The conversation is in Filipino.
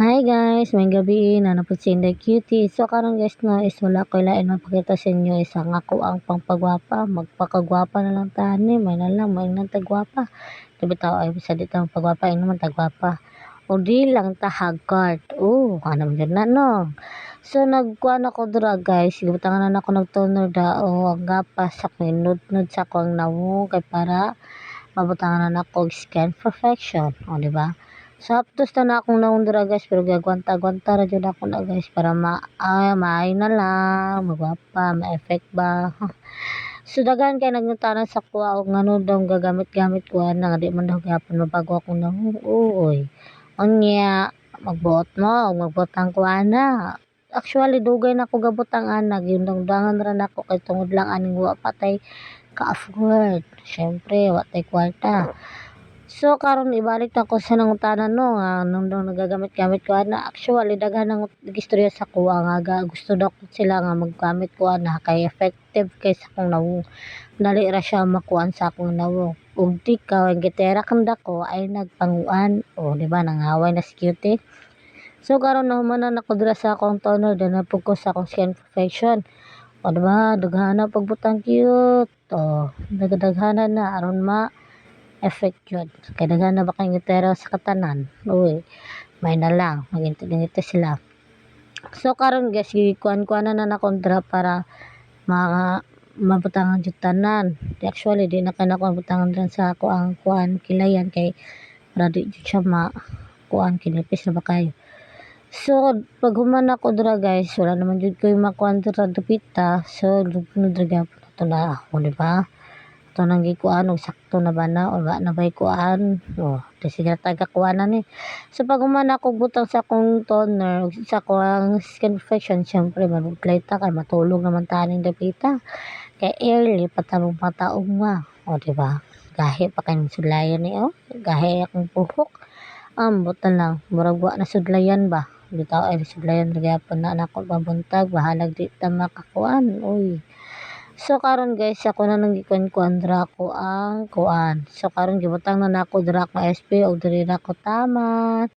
Hi guys, may gabi na napod si Inday Cutie. So karon guys no is wala ko lain mapakita sa inyo isang ako ang pangpagwapa. Magpakagwapa na lang tani, may na lang may nang tagwapa. Diba tao ay bisa dito ang pagwapa ay naman tagwapa. O di lang tahagkart. Ano man na no. So nagkuan ako dira guys, gibutangan na ako nagtoner dao ang gapas sa kinudnud sa ko ang nawo kay para mabutangan na ako og skin perfection. O di ba? So haptos na akong naundra guys pero gagwanta-gwanta ra jud ako na guys para maayo na lang, magwapa, ma-effect ba. So daghan kay nagngutanan sa kuha og ngano daw gagamit-gamit ko na di man daw gyapon mabago ako na uy. Unya magbuot mo, magbutang ko ana. Actually dugay na ko gabutang ana, ginungdangan ra nako kay tungod lang aning wa patay ka-afford. Syempre wa tay kwarta. So karon ibalik na ko sa nangutanan no nga nung nagagamit-gamit ko ana actually daghan ng istorya sa kuha nga gusto daw ko sila nga maggamit ko ana kay effective kay sa akong nawong dali ra siya makuan sa akong nawong ug di ka gitera kanda ko ay nagpanguan o di ba nangaway na si cutie. So karon nahumanan ako dira sa akong toner din na ko sa akong skin perfection o di ba daghana pagbutang cute o dagdaghana na aron effect yun. Kaya daghan na ba kayong gitera sa katanan? Uy, may na lang. Maginti-ginti sila. So, karon guys, gikuan-kuanan na kontra para mabutangan jud tanan. Actually, di na ka na ko mabutangan dyan sa ako ang kuan kilayan kay para di jud siya kuan kinipis na ba kayo. So, pag human ako dira guys, wala naman jud ko yung makuan dira dupita. So, lunod dira gyapon ito na ako, di ba? Ito nang gikuan og sakto na ba na o wa na ba'y kuan di sila taga-kuanan ni. So pag human ako butang sa akong toner ug sa akong skin perfection syempre manudlay ta kay matulog naman taning dapita kay early patarong mataog ma o di ba gahi pa kay sudlayan ni gahi akong buhok ambot na lang murag wa na sudlayan ba bitaw ay sudlayan gyapon na nako pabuntag bahalag di ta makakuan uy. So karon guys ako na nang gikuan-kuan dira ko ang kuan. So karon gibutang na nako dira ko SP og diri na ko tama.